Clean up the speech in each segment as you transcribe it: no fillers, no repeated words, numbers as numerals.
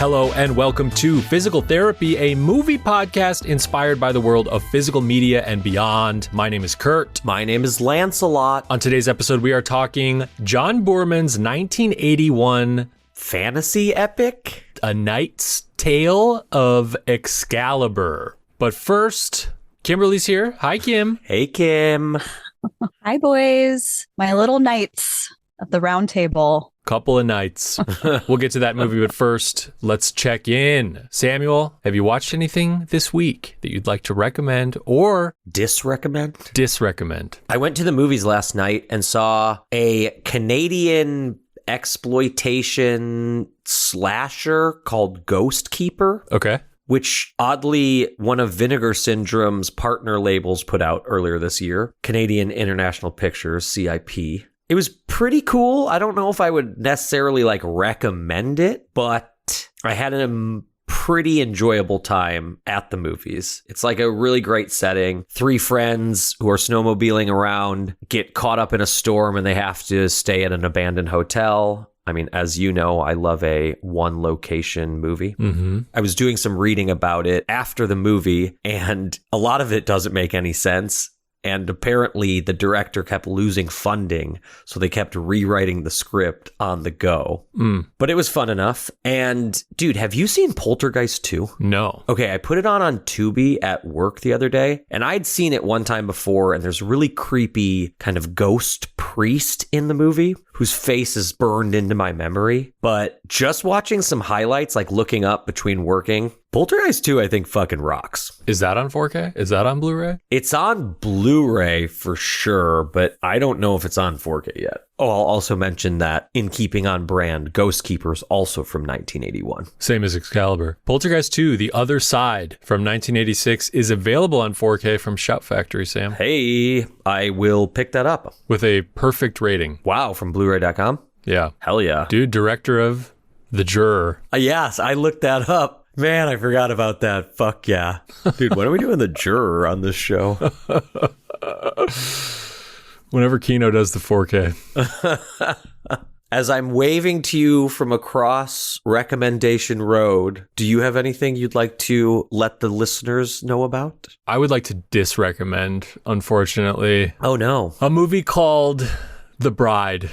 Hello and welcome to Physical Therapy, a movie podcast inspired by the world of physical media and beyond. My name is Kurt. My name is Lancelot. On today's episode, we are talking John Boorman's 1981 fantasy epic, A Knight's Tale of Excalibur. But first, Kimberly's here. Hi, Kim. Hey, Kim. Hi, boys. My little knights of the round table. Couple of nights. We'll get to that movie, but first, let's check in. Samuel, have you watched anything this week that you'd like to recommend or disrecommend? I went to the movies last night and saw a Canadian exploitation slasher called Ghost Keeper. Okay. Which oddly one of Vinegar Syndrome's partner labels put out earlier this year, Canadian International Pictures, CIP. It was pretty cool. I don't know if I would necessarily recommend it, but I had a pretty enjoyable time at the movies. It's like a really great setting. 3 friends who are snowmobiling around get caught up in a storm and they have to stay at an abandoned hotel. I mean, as you know, I love a one location movie. Mm-hmm. I was doing some reading about it after the movie, and a lot of it doesn't make any sense. And apparently the director kept losing funding, so they kept rewriting the script on the go. But it was fun enough. And dude, have you seen Poltergeist 2? No. Okay, I put it on Tubi at work the other day, and I'd seen it one time before, and there's a really creepy kind of ghost priest in the movie whose face is burned into my memory. But just watching some highlights, looking up between working, Poltergeist 2, I think, fucking rocks. Is that on 4K? Is that on Blu-ray? It's on Blu-ray for sure, but I don't know if it's on 4K yet. Oh, I'll also mention that, in keeping on brand, Ghost Keeper's also from 1981. Same as Excalibur. Poltergeist 2, The Other Side, from 1986, is available on 4K from Shout Factory, Sam. Hey, I will pick that up. With a perfect rating. Wow, from Blu-ray.com? Yeah. Hell yeah. Dude, director of The Juror. Yes, I looked that up. Man, I forgot about that. Fuck yeah. Dude, when are we doing The Juror on this show? Whenever Kino does the 4K. As I'm waving to you from across Recommendation Road, do you have anything you'd like to let the listeners know about? I would like to disrecommend, unfortunately. Oh, no. A movie called The Bride, !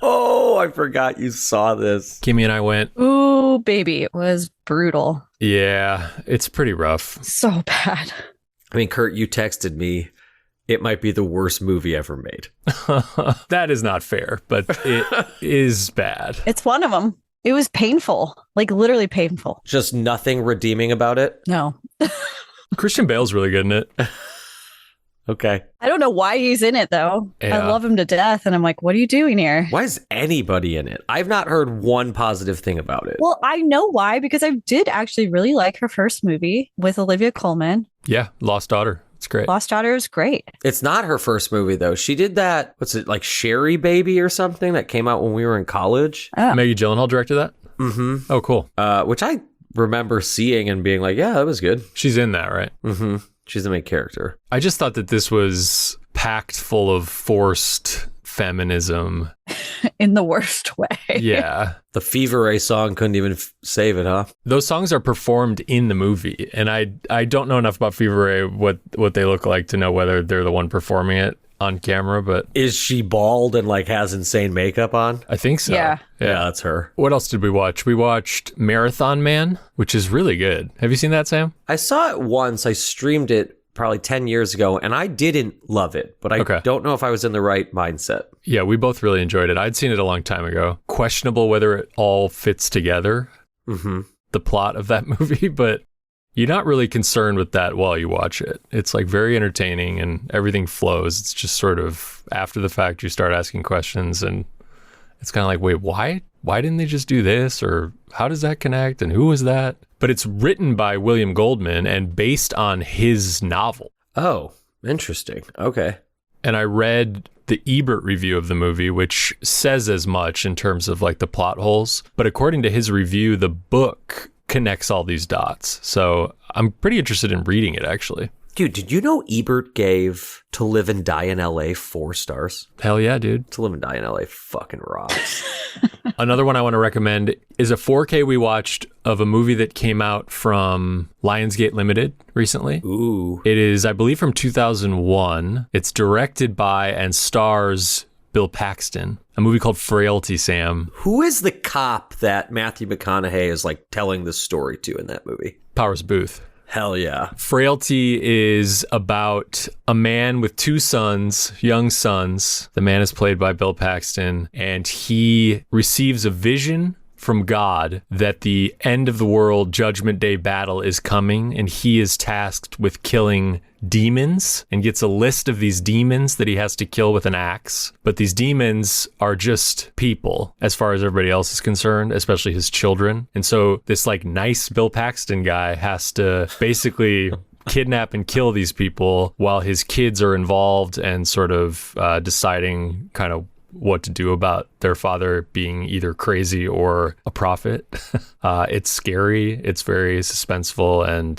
Oh, I forgot you saw this. Kimmy and I went. Ooh, baby, it was brutal. Yeah, it's pretty rough. So bad. I mean, Kurt, you texted me. It might be the worst movie ever made. That is not fair, but it is bad. It's one of them. It was painful, literally painful. Just nothing redeeming about it? No. Christian Bale's really good in it. Okay. I don't know why he's in it, though. Yeah. I love him to death, and I'm like, what are you doing here? Why is anybody in it? I've not heard one positive thing about it. Well, I know why, because I did actually really like her first movie with Olivia Colman. Yeah, Lost Daughter. It's great. Lost Daughter is great. It's not her first movie, though. She did that, what's it, Sherry Baby or something that came out when we were in college? Oh. Maggie Gyllenhaal directed that? Mm-hmm. Oh, cool. Which I remember seeing and being like, yeah, that was good. She's in that, right? Mm-hmm. She's the main character. I just thought that this was packed full of forced feminism. In the worst way. Yeah. The Fever Ray song couldn't even save it, huh? Those songs are performed in the movie, and I don't know enough about Fever Ray, what they look like to know whether they're the one performing it on camera, but... Is she bald and has insane makeup on? I think so. Yeah. Yeah, that's her. What else did we watch? We watched Marathon Man, which is really good. Have you seen that, Sam? I saw it once. I streamed it probably 10 years ago, and I didn't love it, but I don't know if I was in the right mindset. Yeah, we both really enjoyed it. I'd seen it a long time ago. Questionable whether it all fits together, the plot of that movie, but you're not really concerned with that while you watch it. It's very entertaining and everything flows. It's just sort of after the fact you start asking questions, and it's kind of like, wait, why didn't they just do this? Or how does that connect? And who was that? But it's written by William Goldman and based on his novel. Oh, interesting. Okay. And I read the Ebert review of the movie, which says as much in terms of the plot holes. But according to his review, the book connects all these dots. So I'm pretty interested in reading it, actually. Dude, did you know Ebert gave To Live and Die in LA 4 stars? Hell yeah, dude. To Live and Die in LA fucking rocks. Another one I want to recommend is a 4K we watched of a movie that came out from Lionsgate Limited recently. Ooh. It is, I believe, from 2001. It's directed by and stars Bill Paxton. A movie called Frailty, Sam. Who is the cop that Matthew McConaughey is like telling the story to in that movie? Powers Booth. Hell yeah. Frailty is about a man with 2 sons, young sons. The man is played by Bill Paxton, and he receives a vision from God that the end of the world Judgment Day battle is coming, and he is tasked with killing demons and gets a list of these demons that he has to kill with an axe. But these demons are just people as far as everybody else is concerned, especially his children. And so this like nice Bill Paxton guy has to basically kidnap and kill these people while his kids are involved and sort of deciding kind of what to do about their father being either crazy or a prophet. It's scary. It's very suspenseful, and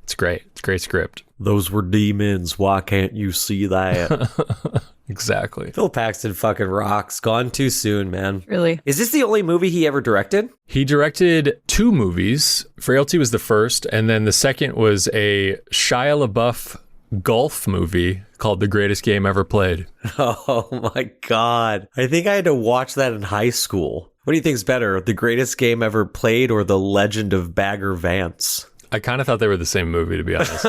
it's great. It's a great script. Those were demons. Why can't you see that? Exactly. Phil Paxton fucking rocks. Gone too soon, man. Really? Is this the only movie he ever directed? He directed 2 movies. Frailty was the first, and then the second was a Shia LaBeouf golf movie called The Greatest Game Ever Played. Oh my God. I think I had to watch that in high school. What do you think's better, The Greatest Game Ever Played or The Legend of Bagger Vance? I kind of thought they were the same movie, to be honest.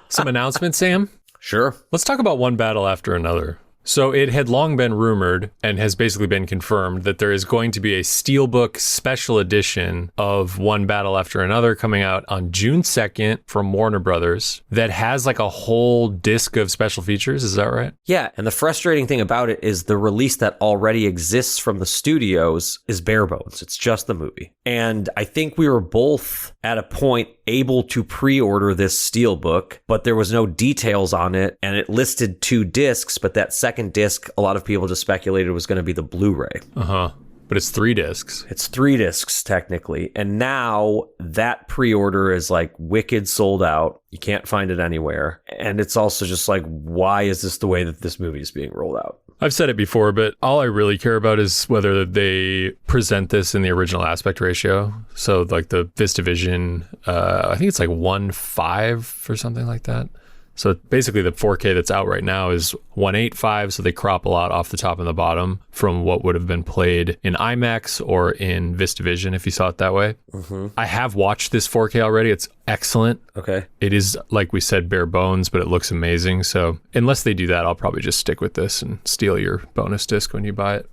Some announcements, Sam? Sure. Let's talk about One Battle After Another. So it had long been rumored and has basically been confirmed that there is going to be a Steelbook special edition of One Battle After Another coming out on June 2nd from Warner Brothers that has like a whole disc of special features. Is that right? Yeah, and the frustrating thing about it is the release that already exists from the studios is bare bones. It's just the movie. And I think we were both at a point able to pre-order this Steelbook, but there was no details on it, and it listed 2 discs, but that second disc, a lot of people just speculated was going to be the Blu-ray. But it's 3 discs. It's 3 discs, technically. And now that pre-order is like wicked sold out. You can't find it anywhere. And it's also just like, why is this the way that this movie is being rolled out? I've said it before, but all I really care about is whether they present this in the original aspect ratio. So like the VistaVision, I think it's like 1:5 or something like that. So basically the 4K that's out right now is 1:8.5, so they crop a lot off the top and the bottom from what would have been played in IMAX or in VistaVision if you saw it that way. Mm-hmm. I have watched this 4K already. It's excellent. Okay. It is, like we said, bare bones, but it looks amazing. So unless they do that, I'll probably just stick with this and steal your bonus disc when you buy it.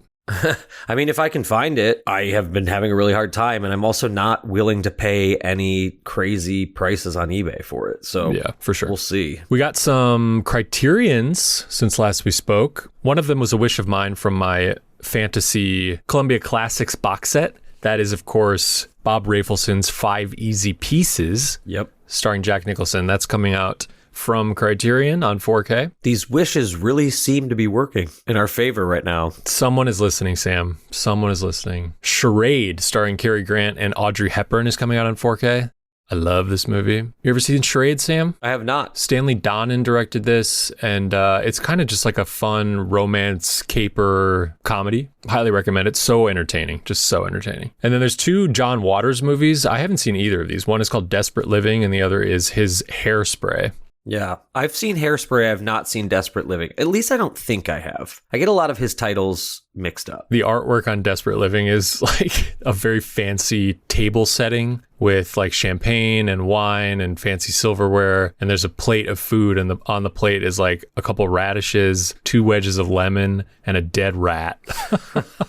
I mean, if I can find it, I have been having a really hard time, and I'm also not willing to pay any crazy prices on eBay for it. So yeah, for sure. We'll see. We got some Criterions since last we spoke. One of them was a wish of mine from my fantasy Columbia Classics box set. That is, of course, Bob Rafelson's 5 Easy Pieces. Yep. Starring Jack Nicholson. That's coming out from Criterion on 4K. These wishes really seem to be working in our favor right now. Someone is listening, Sam. Someone is listening. Charade, starring Cary Grant and Audrey Hepburn, is coming out on 4K. I love this movie. You ever seen Charade, Sam? I have not. Stanley Donen directed this, and it's kind of just like a fun romance caper comedy. Highly recommend it. So entertaining. Just so entertaining. And then there's 2 John Waters movies. I haven't seen either of these. One is called Desperate Living, and the other is his Hairspray. Yeah, I've seen Hairspray. I've not seen Desperate Living. At least I don't think I have. I get a lot of his titles mixed up. The artwork on Desperate Living is like a very fancy table setting with like champagne and wine and fancy silverware. And there's a plate of food, and on the plate is like a couple radishes, 2 wedges of lemon, and a dead rat.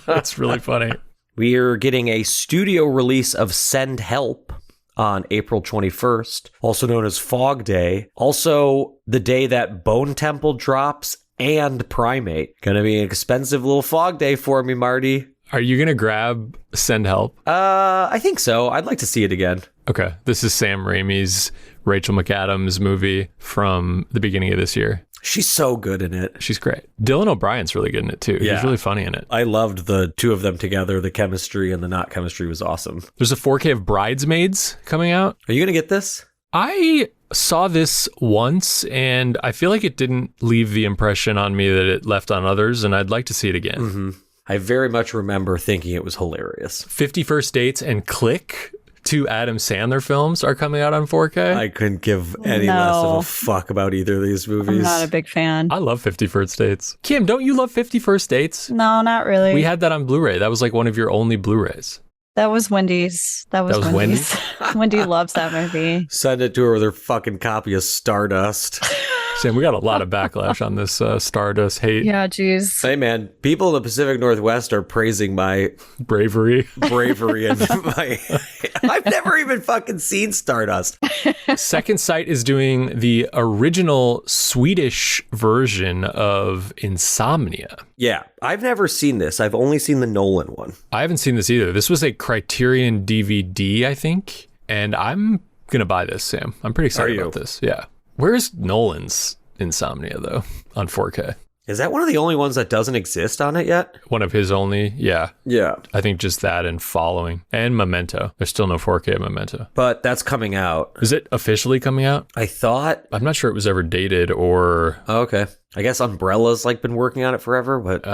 It's really funny. We're getting a studio release of Send Help on April 21st, also known as Fog Day. Also, the day that Bone Temple drops and Primate. Gonna be an expensive little Fog Day for me, Marty. Are you gonna grab Send Help? I think so. I'd like to see it again. Okay. This is Sam Raimi's Rachel McAdams movie from the beginning of this year. She's so good in it. She's great. Dylan O'Brien's really good in it too. Yeah. He's really funny in it. I loved the 2 of them together. The chemistry and the not chemistry was awesome. There's a 4K of Bridesmaids coming out. Are you going to get this? I saw this once, and I feel like it didn't leave the impression on me that it left on others, and I'd like to see it again. Mm-hmm. I very much remember thinking it was hilarious. 50 First Dates and Click, two Adam Sandler films, are coming out on 4K. I couldn't give any less of a fuck about either of these movies. I'm not a big fan. I love 50 First Dates. Kim, don't you love 50 First Dates? No, not really. We had that on Blu-ray. That was like one of your only Blu-rays. That was Wendy's. That was Wendy's. Wendy loves that movie. Send it to her with her fucking copy of Stardust. Sam, we got a lot of backlash on this Stardust hate. Yeah, geez. Hey, man, people in the Pacific Northwest are praising my bravery and my... I've never even fucking seen Stardust. Second Sight is doing the original Swedish version of Insomnia. Yeah, I've never seen this. I've only seen the Nolan one. I haven't seen this either. This was a Criterion DVD, I think, and I'm going to buy this, Sam. I'm pretty excited about this. Yeah. Where's Nolan's Insomnia, though, on 4K? Is that one of the only ones that doesn't exist on it yet? One of his only, yeah. Yeah. I think just that and Following. And Memento. There's still no 4K Memento. But that's coming out. Is it officially coming out? I thought... I'm not sure it was ever dated or... Oh, okay. I guess Umbrella's like been working on it forever, but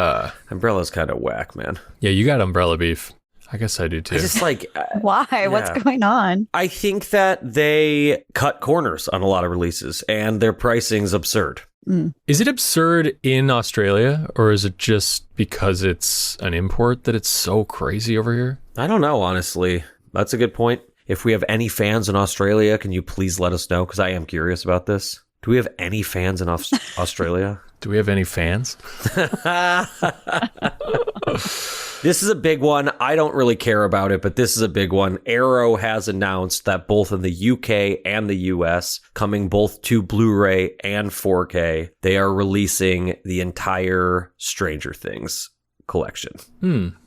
Umbrella's kind of whack, man. Yeah, you got Umbrella beef. I guess I do too. I just like... Why? Yeah. What's going on? I think that they cut corners on a lot of releases and their pricing's absurd. Is it absurd in Australia, or is it just because it's an import that it's so crazy over here? I don't know, honestly. That's a good point. If we have any fans in Australia, can you please let us know? Because I am curious about this. Do we have any fans in Australia? Do we have any fans? This is a big one. I don't really care about it, but this is a big one. Arrow has announced that both in the UK and the US, coming both to Blu-ray and 4K, they are releasing the entire Stranger Things collection.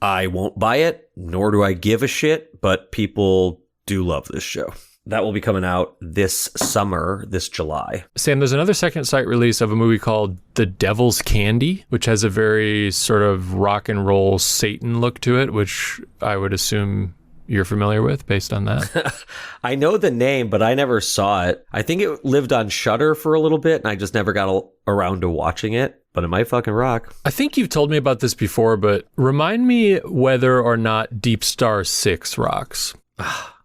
I won't buy it, nor do I give a shit, but people do love this show. That will be coming out this summer, this July. Sam, there's another Second Sight release of a movie called The Devil's Candy, which has a very sort of rock and roll Satan look to it, which I would assume you're familiar with based on that. I know the name, but I never saw it. I think it lived on Shudder for a little bit, and I just never got around to watching it, but it might fucking rock. I think you've told me about this before, but remind me whether or not Deep Star 6 rocks.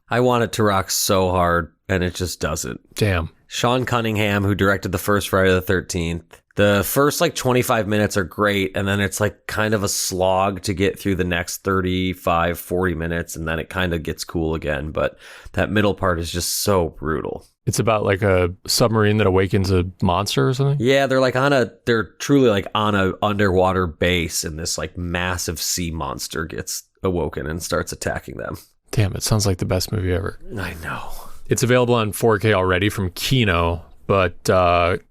I want it to rock so hard, and it just doesn't. Damn. Sean Cunningham, who directed the first Friday the 13th. The first 25 minutes are great, and then it's kind of a slog to get through the next 35, 40 minutes, and then it kind of gets cool again. But that middle part is just so brutal. It's about a submarine that awakens a monster or something? Yeah, they're truly on a underwater base, and this massive sea monster gets awoken and starts attacking them. Damn, it sounds like the best movie ever. I know. It's available on 4K already from Kino, but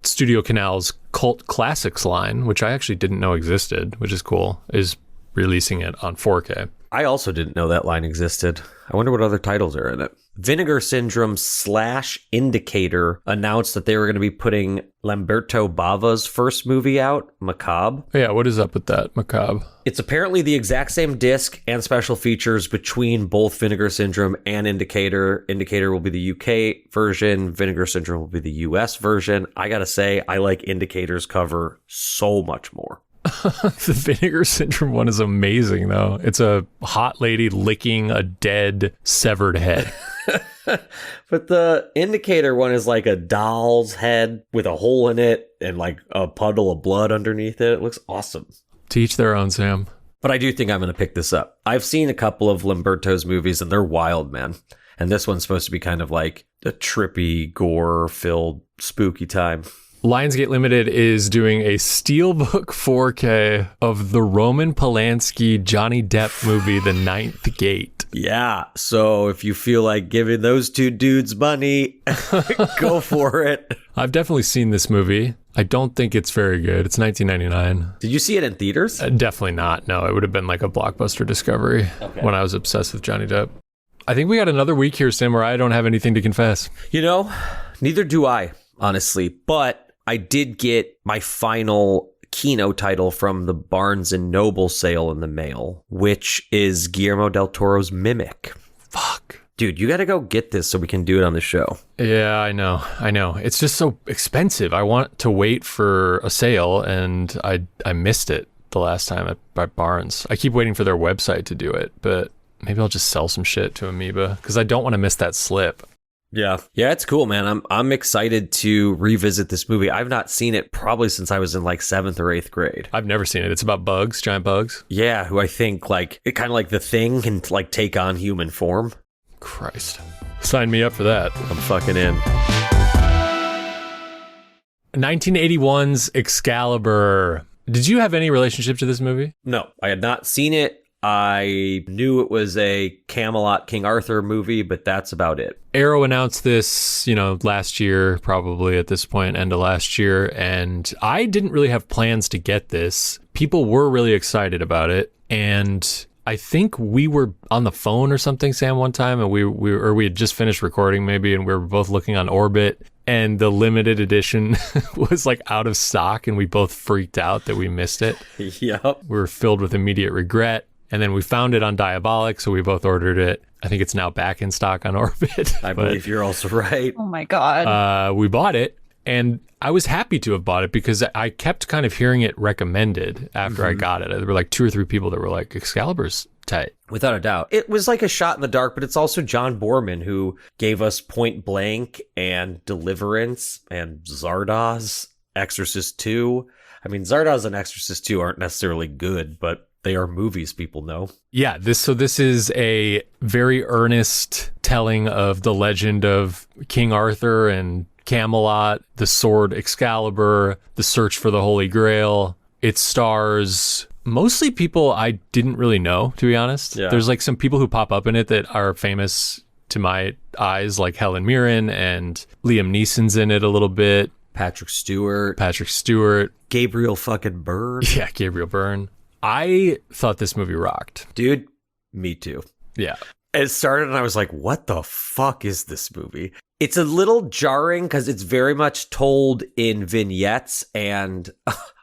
Studio Canal's Cult Classics line, which I actually didn't know existed, which is cool, is releasing it on 4K. I also didn't know that line existed. I wonder what other titles are in it. Vinegar Syndrome / Indicator announced that they were going to be putting Lamberto Bava's first movie out, Macabre. Yeah, what is up with that, Macabre? It's apparently the exact same disc and special features between both Vinegar Syndrome and Indicator. Indicator will be the UK version. Vinegar Syndrome will be the US version. I gotta say, I like Indicator's cover so much more. The Vinegar Syndrome one is amazing, though. It's a hot lady licking a dead, severed head. But the Indicator one is like a doll's head with a hole in it and a puddle of blood underneath it. It looks awesome. To each their own, Sam. But I do think I'm going to pick this up. I've seen a couple of Lamberto's movies and they're wild, man. And this one's supposed to be kind of like a trippy, gore-filled, spooky time. Lionsgate Limited is doing a Steelbook 4K of the Roman Polanski Johnny Depp movie, The Ninth Gate. Yeah, so if you feel like giving those two dudes money, go for it. I've definitely seen this movie. I don't think it's very good. It's 1999. Did you see it in theaters? Definitely not. No, it would have been like a Blockbuster discovery when I was obsessed with Johnny Depp. I think we got another week here, Sam, where I don't have anything to confess. Neither do I, honestly. But I did get my final Kino title from the Barnes & Noble sale in the mail, which is Guillermo del Toro's Mimic. Fuck. Dude, you got to go get this so we can do it on the show. Yeah, I know. It's just so expensive. I want to wait for a sale, and I missed it the last time at Barnes. I keep waiting for their website to do it, but maybe I'll just sell some shit to Amoeba because I don't want to miss that slip. Yeah, it's cool, man. I'm excited to revisit this movie. I've not seen it probably since I was in like 7th or 8th grade. I've never seen it. It's about bugs, giant bugs. Yeah, who I think like it kind of like the Thing can like take on human form. Christ. Sign me up for that. I'm fucking in. 1981's Excalibur. Did you have any relationship to this movie? No, I had not seen it. I knew it was a Camelot King Arthur movie, but that's about it. Arrow announced this, last year, probably at this point, end of last year, and I didn't really have plans to get this. People were really excited about it, and I think we were on the phone or something, Sam, one time, and we had just finished recording maybe, and we were both looking on Orbit, and the limited edition was like out of stock, and we both freaked out that we missed it. Yep. We were filled with immediate regret. And then we found it on Diabolic, so we both ordered it. I think it's now back in stock on Orbit. I believe you're also right. Oh my God. We bought it, and I was happy to have bought it because I kept kind of hearing it recommended after I got it. There were like 2 or 3 people that were like, Excalibur's tight. Without a doubt. It was like a shot in the dark, but it's also John Boorman who gave us Point Blank and Deliverance and Zardoz, Exorcist 2. I mean, Zardoz and Exorcist 2 aren't necessarily good, but they are movies people know. Yeah, this is a very earnest telling of the legend of King Arthur and Camelot, the sword Excalibur, the search for the Holy Grail. It stars mostly people I didn't really know, to be honest. Yeah. There's like some people who pop up in it that are famous to my eyes, like Helen Mirren, and Liam Neeson's in it a little bit. Patrick Stewart. Gabriel fucking Byrne. Yeah, Gabriel Byrne. I thought this movie rocked. Dude, me too. Yeah. It started and I was like, what the fuck is this movie? It's a little jarring because it's very much told in vignettes, and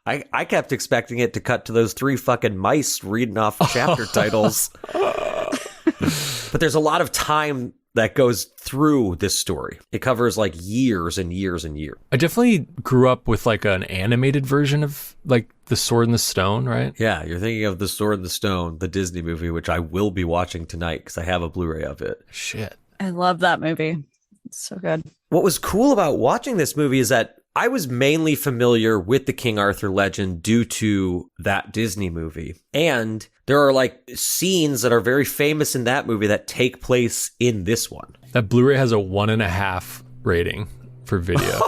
I kept expecting it to cut to those 3 fucking mice reading off chapter titles. But there's a lot of time that goes through this story. It covers like years and years and years. I definitely grew up with like an animated version of like The Sword and the Stone, right? Yeah, you're thinking of The Sword and the Stone, the Disney movie, which I will be watching tonight because I have a Blu-ray of it. Shit. I love that movie. It's so good. What was cool about watching this movie is that I was mainly familiar with the King Arthur legend due to that Disney movie. And there are like scenes that are very famous in that movie that take place in this one. That Blu-ray has a 1.5 rating for video.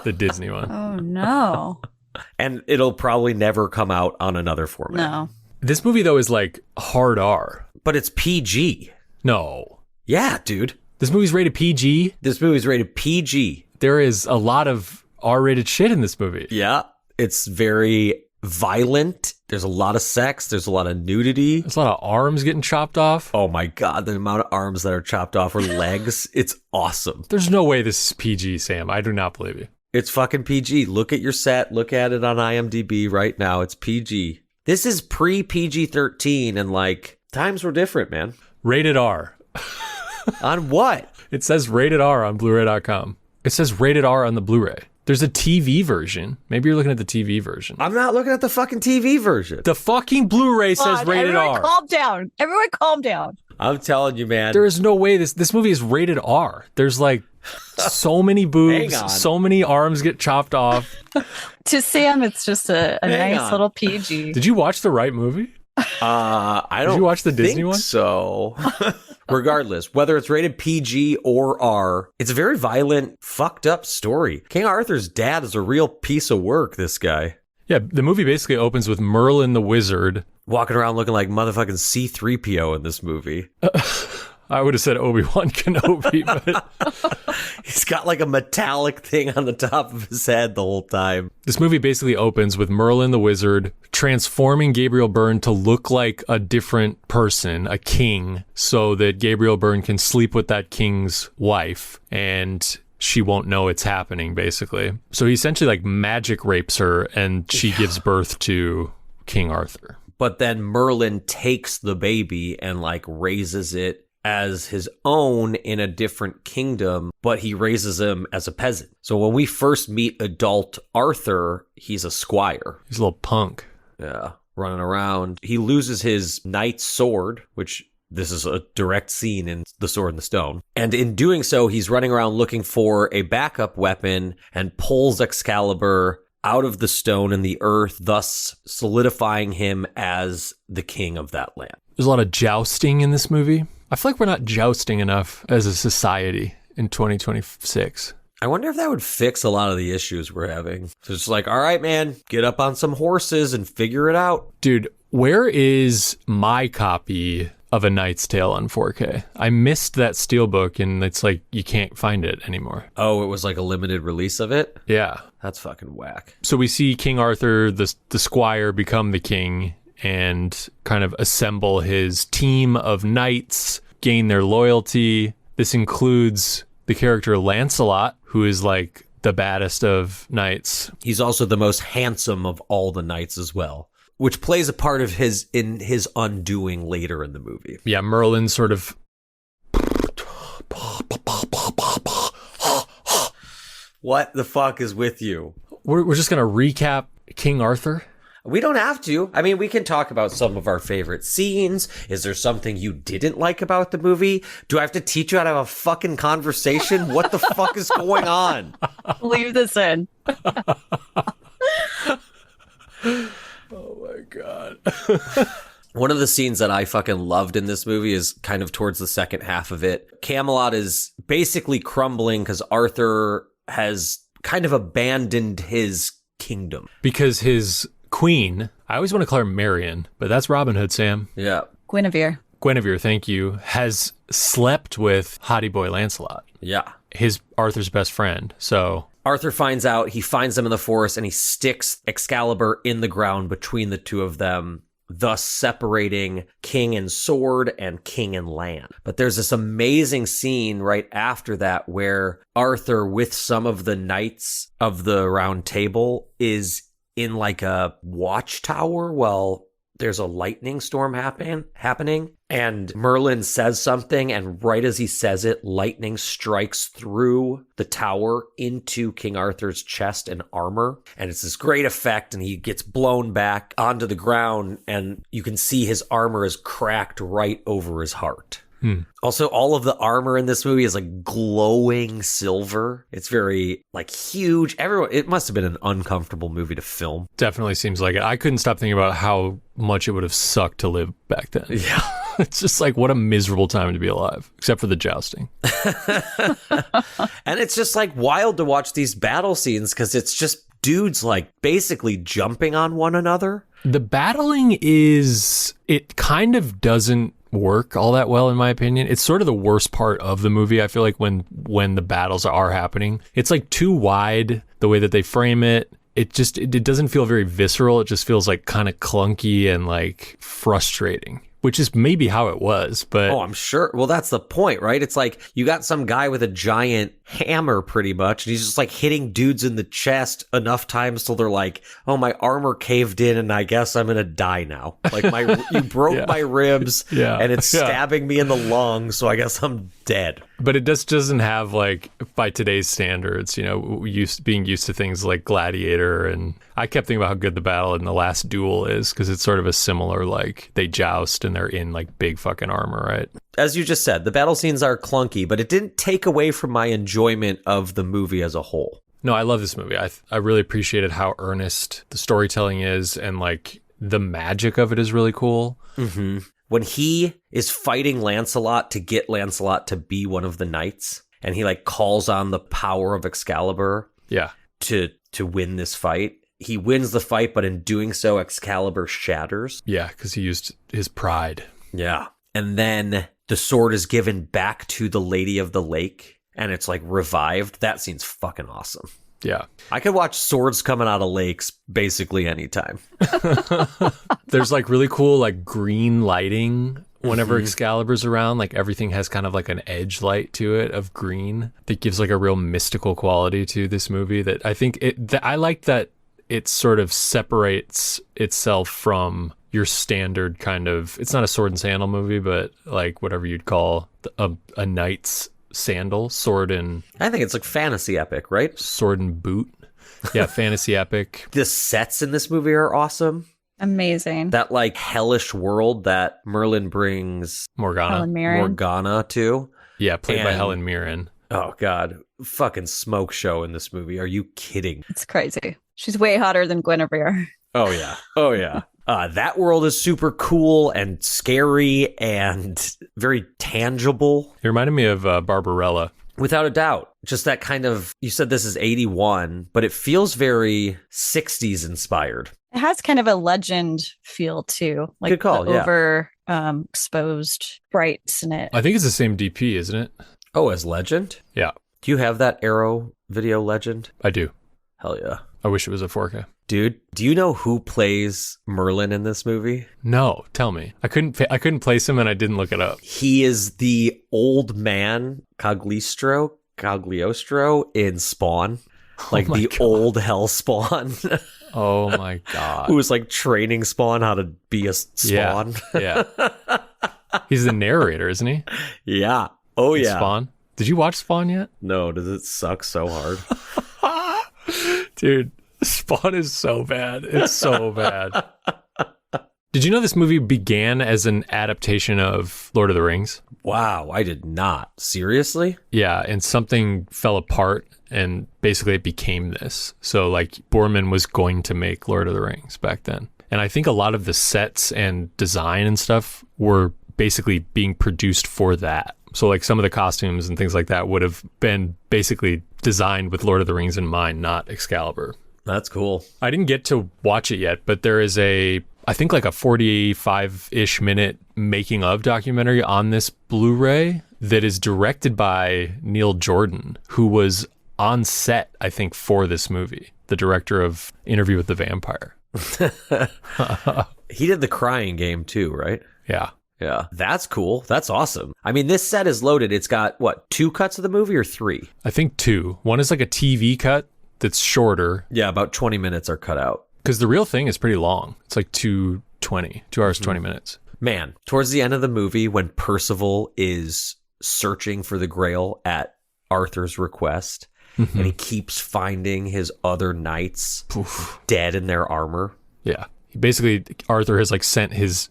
The Disney one. Oh, no. And it'll probably never come out on another format. No. This movie, though, is like hard R. But it's PG. No. Yeah, dude. This movie's rated PG? This movie's rated PG. There is a lot of R-rated shit in this movie. Yeah. It's very violent. There's a lot of sex. There's a lot of nudity. There's a lot of arms getting chopped off. Oh my God, the amount of arms that are chopped off or legs. It's awesome. There's no way this is PG, Sam. I do not believe you. It's fucking PG. Look at your set. Look at it on IMDb right now. It's PG. This is pre-PG-13 and like times were different, man. Rated R. On what? It says rated R on Blu-ray.com. It says rated R on the Blu-ray. There's a TV version. Maybe you're looking at the TV version. I'm not looking at the fucking TV version. The fucking Blu-ray says rated R. Calm down. Everyone calm down. I'm telling you, man. There is no way this movie is rated R. There's like so many boobs, so many arms get chopped off. To Sam, it's just a nice little PG. Did you watch the right movie? I don't. Did you watch the Disney one? So, regardless, whether it's rated PG or R, it's a very violent, fucked up story. King Arthur's dad is a real piece of work. This guy. Yeah, the movie basically opens with Merlin the Wizard walking around looking like motherfucking C-3PO in this movie. I would have said Obi-Wan Kenobi, but he's got like a metallic thing on the top of his head the whole time. This movie basically opens with Merlin the Wizard transforming Gabriel Byrne to look like a different person, a king, so that Gabriel Byrne can sleep with that king's wife and she won't know it's happening, basically. So he essentially like magic rapes her and she gives birth to King Arthur. But then Merlin takes the baby and like raises it as his own in a different kingdom, but he raises him as a peasant. So when we first meet adult Arthur, he's a squire. He's a little punk. Yeah, running around. He loses his knight's sword, which this is a direct scene in The Sword in the Stone. And in doing so, he's running around looking for a backup weapon and pulls Excalibur out of the stone and the earth, thus solidifying him as the king of that land. There's a lot of jousting in this movie. I feel like we're not jousting enough as a society in 2026. I wonder if that would fix a lot of the issues we're having. So it's like, all right, man, get up on some horses and figure it out. Dude, where is my copy of A Knight's Tale on 4K? I missed that steelbook, and it's like you can't find it anymore. Oh, it was like a limited release of it? Yeah. That's fucking whack. So we see King Arthur, the squire, become the king and kind of assemble his team of knights, gain their loyalty. This includes the character Lancelot, who is like the baddest of knights. He's also the most handsome of all the knights as well, which plays a part of his undoing later in the movie. Yeah, Merlin sort of... What the fuck is with you? We're just going to recap King Arthur? We don't have to. I mean, we can talk about some of our favorite scenes. Is there something you didn't like about the movie? Do I have to teach you how to have a fucking conversation? What the fuck is going on? Leave this in. Oh my God. One of the scenes that I fucking loved in this movie is kind of towards the second half of it. Camelot is basically crumbling because Arthur has kind of abandoned his kingdom. Because his queen, I always want to call her Marion, but that's Robin Hood, Sam. Yeah. Guinevere, thank you, has slept with Hottie Boy Lancelot. Yeah. His Arthur's best friend. So Arthur finds out, he finds them in the forest, and he sticks Excalibur in the ground between the two of them, thus separating king and sword and king and land. But there's this amazing scene right after that where Arthur, with some of the knights of the Round Table, is in like a watchtower while there's a lightning storm happening. And Merlin says something, and right as he says it, lightning strikes through the tower into King Arthur's chest and armor. And it's this great effect, and he gets blown back onto the ground, and you can see his armor is cracked right over his heart. Also, all of the armor in this movie is like glowing silver. It's very like huge. It must have been an uncomfortable movie to film. definitely seems like it. I couldn't stop thinking about how much it would have sucked to live back then. Yeah. It's just like, what a miserable time to be alive, except for the jousting. And it's just like wild to watch these battle scenes because it's just dudes like basically jumping on one another. The battling it kind of doesn't work all that well, in my opinion. It's sort of the worst part of the movie. I feel like when the battles are happening, it's like too wide, the way that they frame it. It doesn't feel very visceral. It just feels like kind of clunky and like frustrating, which is maybe how it was, but... Oh, I'm sure. Well, that's the point, right? It's like you got some guy with a giant hammer pretty much, and he's just like hitting dudes in the chest enough times till they're like, oh, my armor caved in and I guess I'm gonna die now. Like you broke my ribs and it's stabbing me in the lung, so I guess I'm dead. But it just doesn't have, like, by today's standards, you know, being used to things like Gladiator, and I kept thinking about how good the battle in The Last Duel is, because it's sort of a similar, like, they joust and they're in like big fucking armor, right? As you just said, the battle scenes are clunky, but it didn't take away from my enjoyment of the movie as a whole. No, I love this movie. I really appreciated how earnest the storytelling is, and like the magic of it is really cool. Mm-hmm. When he is fighting Lancelot to get Lancelot to be one of the knights, and he like calls on the power of Excalibur to win this fight. He wins the fight, but in doing so, Excalibur shatters. Yeah, because he used his pride. Yeah. And then the sword is given back to the Lady of the Lake, and it's like revived. That scene's fucking awesome. Yeah. I could watch swords coming out of lakes basically anytime. There's like really cool like green lighting whenever Excalibur's around. Like everything has kind of like an edge light to it of green that gives like a real mystical quality to this movie that I think I like that it sort of separates itself from your standard kind of, it's not a sword and sandal movie, but like whatever you'd call a knight's sandal, sword and I think it's like fantasy epic, right? sword and boot. Yeah, fantasy epic. The sets in this movie are awesome. Amazing. That like hellish world that Merlin brings Morgana. Helen Mirren. Morgana to. Yeah, played by And- Helen Mirren. Oh God, fucking smoke show in this movie. Are you kidding? It's crazy. She's way hotter than Guinevere. Oh yeah. Oh yeah. That world is super cool and scary and very tangible. It reminded me of Barbarella. Without a doubt. Just that kind of, you said this is 81, but it feels very 60s inspired. It has kind of a legend feel too, like Good call, the yeah. over exposed brights in it. I think it's the same DP, isn't it? Oh, as Legend? Yeah, Do you have that Arrow video Legend? I do. Hell yeah. I wish it was a 4K. Dude, do you know who plays Merlin in this movie? No, tell me. I couldn't place him and I didn't look it up. He is the old man Cagliostro in Spawn. Like my the God. old hell Spawn. Oh my god. Who was like training Spawn how to be a Spawn. Yeah. He's the narrator, isn't he? Yeah. Oh In yeah. Spawn. Did you watch Spawn yet? No, does it suck so hard? Dude, Spawn is so bad. It's so bad. Did you know this movie began as an adaptation of Lord of the Rings? Wow, I did not. Seriously? Yeah, and something fell apart and basically it became this. So like Borman was going to make Lord of the Rings back then. And I think a lot of the sets and design and stuff were basically being produced for that. So like some of the costumes and things like that would have been basically designed with Lord of the Rings in mind, not Excalibur. That's cool. I didn't get to watch it yet, but there is I think like a 45-ish minute making of documentary on this Blu-ray that is directed by Neil Jordan, who was on set, I think, for this movie, the director of Interview with the Vampire. He did the Crying Game too, right? Yeah. Yeah. That's cool. That's awesome. I mean, this set is loaded. It's got, what, 2 cuts of the movie or 3? I think 2. One is like a TV cut that's shorter. Yeah, about 20 minutes are cut out. Because the real thing is pretty long. It's like 2 hours, 20 minutes. Man, towards the end of the movie, when Percival is searching for the Grail at Arthur's request, and he keeps finding his other knights dead in their armor. Yeah. Basically, Arthur has like sent his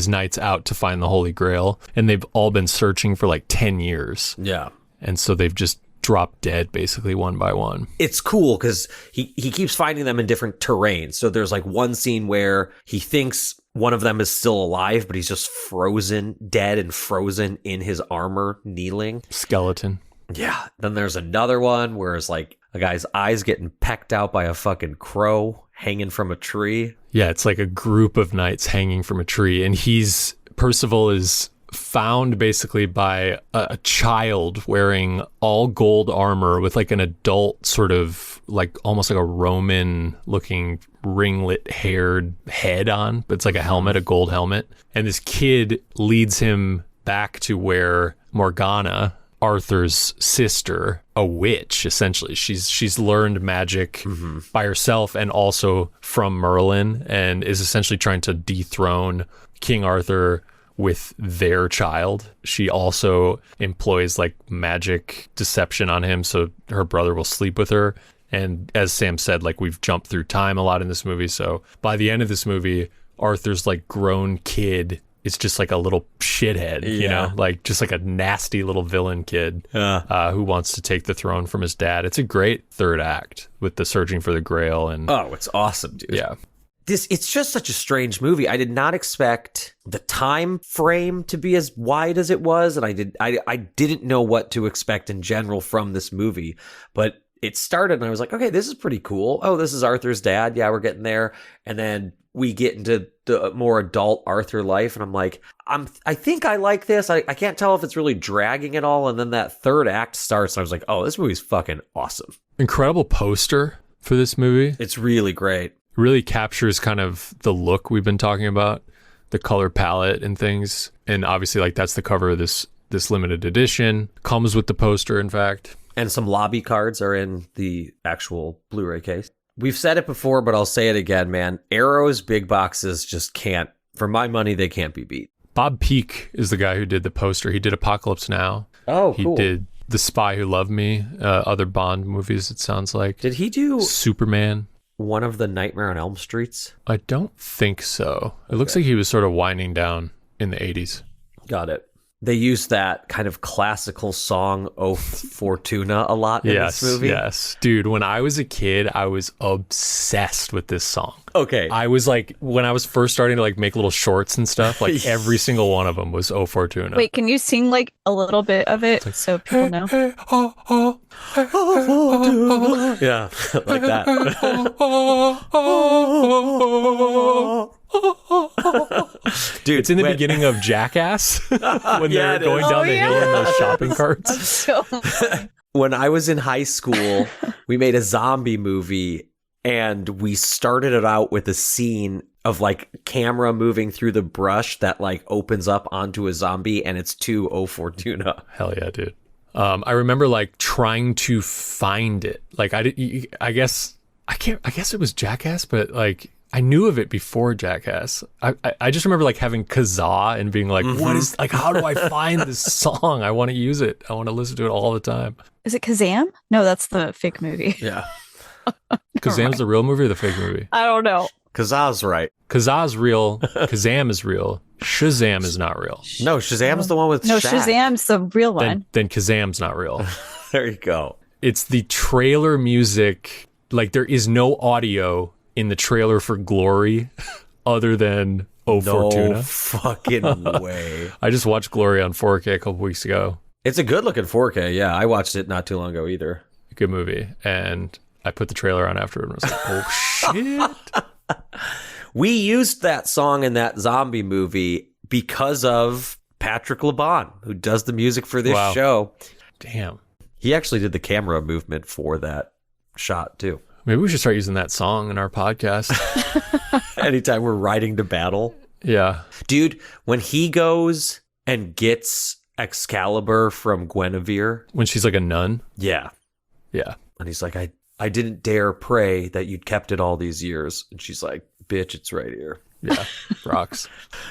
knights out to find the Holy Grail, and they've all been searching for like 10 years. Yeah. And so they've just dropped dead basically one by one. It's cool because he keeps finding them in different terrains. So there's like one scene where he thinks one of them is still alive, but he's just frozen, dead and frozen in his armor, kneeling. Skeleton. Yeah. Then there's another one where it's like a guy's eyes getting pecked out by a fucking crow hanging from a tree. Yeah, it's like a group of knights hanging from a tree, and Percival is found basically by a child wearing all gold armor with like an adult sort of like almost like a Roman looking ringlet haired head on, but it's like a helmet, a gold helmet. And this kid leads him back to where Morgana, Arthur's sister, a witch, essentially. She's learned magic by herself and also from Merlin, and is essentially trying to dethrone King Arthur with their child. She also employs like magic deception on him so her brother will sleep with her. And as Sam said, like we've jumped through time a lot in this movie. So by the end of this movie, Arthur's like grown kid is just like a little shithead, you know, like just like a nasty little villain kid who wants to take the throne from his dad. It's a great third act with the searching for the Grail. And Oh, it's awesome, dude. yeah. It's just such a strange movie. I did not expect the time frame to be as wide as it was, and I didn't know what to expect in general from this movie. But it started, and I was like, okay, this is pretty cool. Oh, this is Arthur's dad. Yeah, we're getting there. And then we get into the more adult Arthur life, and I'm like, I think I like this. I can't tell if it's really dragging at all. And then that third act starts, and I was like, oh, this movie's fucking awesome. Incredible poster for this movie. It's really great. Really captures kind of the look we've been talking about, the color palette and things. And obviously like that's the cover of this limited edition. Comes with the poster, in fact. And some lobby cards are in the actual Blu-ray case. We've said it before, but I'll say it again, man. Arrow's big boxes just can't, for my money, they can't be beat. Bob Peak is the guy who did the poster. He did Apocalypse Now. Oh, he cool. did The Spy Who Loved Me, other Bond movies, it sounds like. Did he do Superman? one of the Nightmare on Elm Streets? I don't think so. It looks like he was sort of winding down in the 80s. Got it. They use that kind of classical song, O Fortuna, a lot in this movie. Yes. Dude, when I was a kid, I was obsessed with this song. Okay. I was like, when I was first starting to like make little shorts and stuff, like every single one of them was O Fortuna. Wait, can you sing like a little bit of it so people know? Yeah, like that. Dude, it's in the beginning of Jackass when they're going down the hill in those shopping carts. So when I was in high school, we made a zombie movie and we started it out with a scene of like camera moving through the brush that like opens up onto a zombie and it's to O Fortuna. Hell yeah, dude. I remember like trying to find it. Like I guess it was Jackass, but like I knew of it before Jackass. I just remember like having Kazaa and being like, what is, like, how do I find this song? I want to use it. I want to listen to it all the time. is it Kazam? No, that's the fake movie. Yeah. Kazam's the real movie or the fake movie? I don't know. Kazaa's right. Kazaa's real. Kazam is real. Shazam is not real. No, Shazam's the one with No, Shaq. Shazam's the real one. Then Kazam's not real. There you go. It's the trailer music. Like there is no audio in the trailer for Glory other than O Fortuna. No fucking way. I just watched Glory on 4K a couple weeks ago. It's a good looking 4K. Yeah, I watched it not too long ago either. Good movie. And I put the trailer on afterward and was like, oh shit. We used that song in that zombie movie because of Patrick LeBon, who does the music for this show. Damn. He actually did the camera movement for that shot too. Maybe we should start using that song in our podcast. Anytime we're riding to battle. Yeah. Dude, when he goes and gets Excalibur from Guinevere. When she's like a nun? Yeah. Yeah. And he's like, I didn't dare pray that you'd kept it all these years. And she's like, bitch, it's right here. Yeah. Rocks.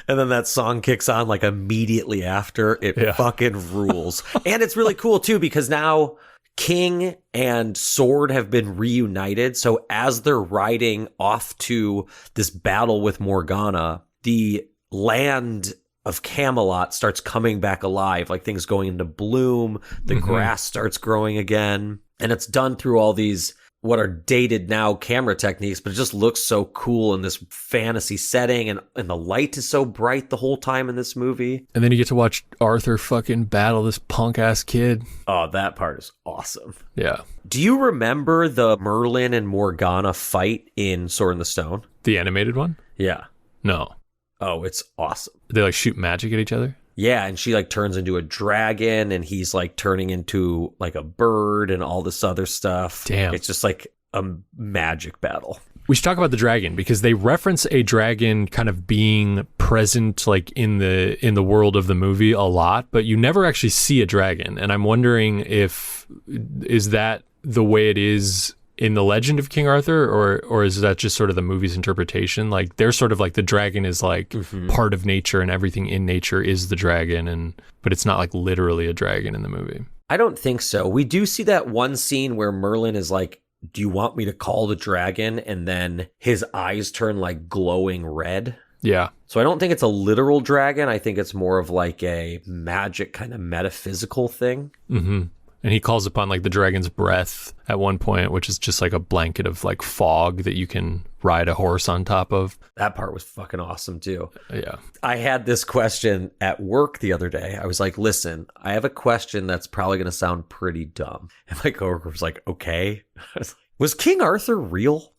And then that song kicks on like immediately after. It fucking rules. And it's really cool too, because now King and Sword have been reunited. So as they're riding off to this battle with Morgana, the land of Camelot starts coming back alive, like things going into bloom, the grass starts growing again. And it's done through all these what are dated now camera techniques, but it just looks so cool in this fantasy setting, and the light is so bright the whole time in this movie. And then you get to watch Arthur fucking battle this punk ass kid. Oh, that part is awesome. Yeah. Do you remember the Merlin and Morgana fight in Sword in the Stone? The animated one? Yeah. No. Oh, it's awesome. They like shoot magic at each other? Yeah, and she like turns into a dragon, and he's like turning into like a bird and all this other stuff. Damn. It's just like a magic battle. We should talk about the dragon, because they reference a dragon kind of being present like in the world of the movie a lot, but you never actually see a dragon. And I'm wondering is that the way it is in the legend of King Arthur, or is that just sort of the movie's interpretation? Like they're sort of like the dragon is like part of nature, and everything in nature is the dragon, but it's not like literally a dragon in the movie. I don't think so. We do see that one scene where Merlin is like, do you want me to call the dragon? And then his eyes turn like glowing red. Yeah. So I don't think it's a literal dragon. I think it's more of like a magic kind of metaphysical thing. Mm-hmm. And he calls upon like the dragon's breath at one point, which is just like a blanket of like fog that you can ride a horse on top of. That part was fucking awesome too. Yeah. I had this question at work the other day. I was like, listen, I have a question that's probably going to sound pretty dumb. And my coworker was like, okay. I was like, was King Arthur real?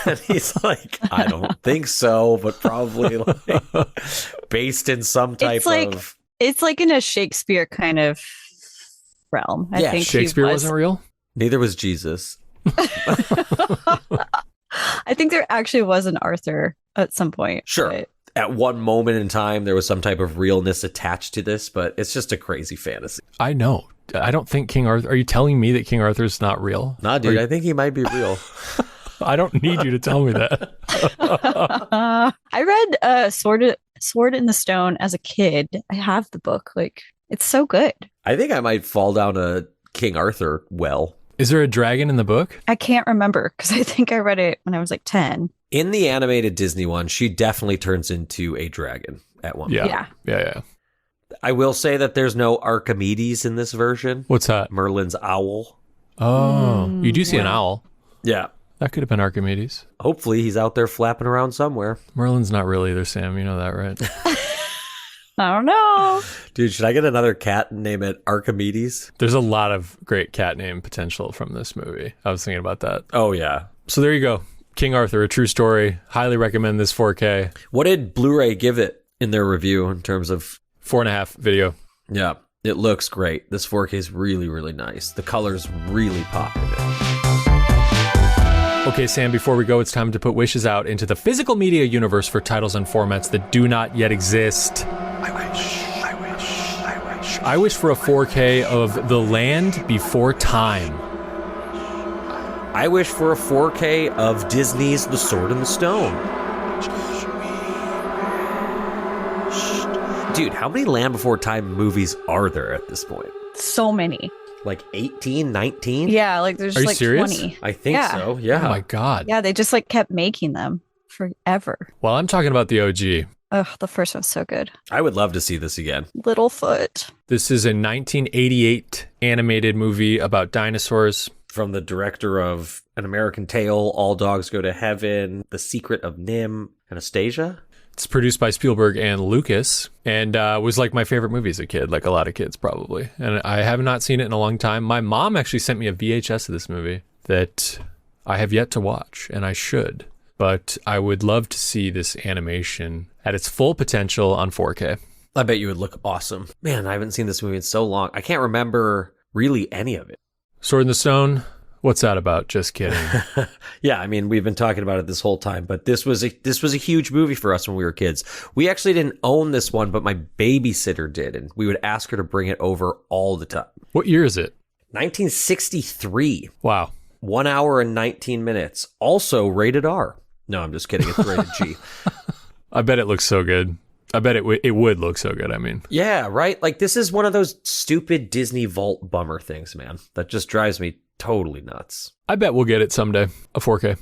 And he's like, I don't think so, but probably like based in some type of... It's like in a Shakespeare kind of realm. I think Shakespeare wasn't real? Neither was Jesus. I think there actually was an Arthur at some point. Sure. But... At one moment in time, there was some type of realness attached to this, but it's just a crazy fantasy. I know. I don't think King Arthur... Are you telling me that King Arthur's not real? Nah, dude, I think he might be real. I don't need you to tell me that. I read Sword in the Stone as a kid. I have the book. Like, it's so good. I think I might fall down a King Arthur well. Is there a dragon in the book? I can't remember because I think I read it when I was like 10. In the animated Disney one, she definitely turns into a dragon at one point. Yeah. I will say that there's no Archimedes in this version. What's that? Merlin's owl. Oh, you do see an owl. Yeah. That could have been Archimedes. Hopefully he's out there flapping around somewhere. Merlin's not real either, Sam. You know that, right? I don't know. Dude, should I get another cat and name it Archimedes? There's a lot of great cat name potential from this movie. I was thinking about that. Oh, yeah. So there you go. King Arthur, a true story. Highly recommend this 4K. What did Blu-ray give it in their review in terms of... 4.5 video. Yeah, it looks great. This 4K is really, really nice. The colors really pop in it. Okay, Sam, before we go, it's time to put wishes out into the physical media universe for titles and formats that do not yet exist. I wish for a 4K of The Land Before Time. I wish for a 4K of Disney's The Sword and the Stone. Dude, how many Land Before Time movies are there at this point? So many. Like 18, 19? Yeah, like there's Are you like serious? 20. I think so, yeah. Oh my God. Yeah, they just like kept making them forever. Well, I'm talking about the OG. Ugh, the first one's so good. I would love to see this again. Littlefoot. This is a 1988 animated movie about dinosaurs. From the director of An American Tail, All Dogs Go to Heaven, The Secret of Nim, Anastasia. It's produced by Spielberg and Lucas, and was like my favorite movie as a kid, like a lot of kids probably. And I have not seen it in a long time. My mom actually sent me a VHS of this movie that I have yet to watch, and I should. But I would love to see this animation at its full potential on 4K. I bet you would look awesome. Man, I haven't seen this movie in so long. I can't remember really any of it. Sword in the Stone, what's that about? Just kidding. Yeah, I mean, we've been talking about it this whole time, but this was a huge movie for us when we were kids. We actually didn't own this one, but my babysitter did, and we would ask her to bring it over all the time. What year is it? 1963. Wow. 1 hour and 19 minutes. Also rated R. No, I'm just kidding. It's rated G. I bet it looks so good. I bet it would look so good, I mean. Yeah, right? Like, this is one of those stupid Disney Vault bummer things, man. That just drives me totally nuts. I bet we'll get it someday, a 4K.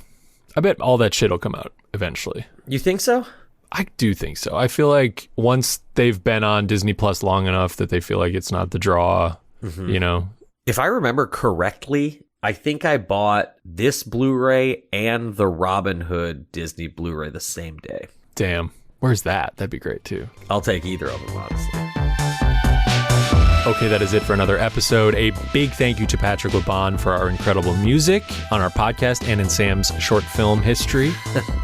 I bet all that shit will come out eventually. You think so? I do think so. I feel like once they've been on Disney Plus long enough that they feel like it's not the draw, you know? If I remember correctly, I think I bought this Blu-ray and the Robin Hood Disney Blu-ray the same day. Damn. Where's that? That'd be great too. I'll take either of them, honestly. Okay, that is it for another episode. A big thank you to Patrick LeBon for our incredible music on our podcast and in Sam's short film history.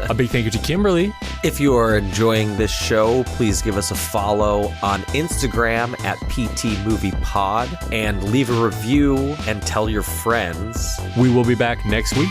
A big thank you to Kimberly. If you are enjoying this show, please give us a follow on Instagram at PTMoviePod and leave a review and tell your friends. We will be back next week.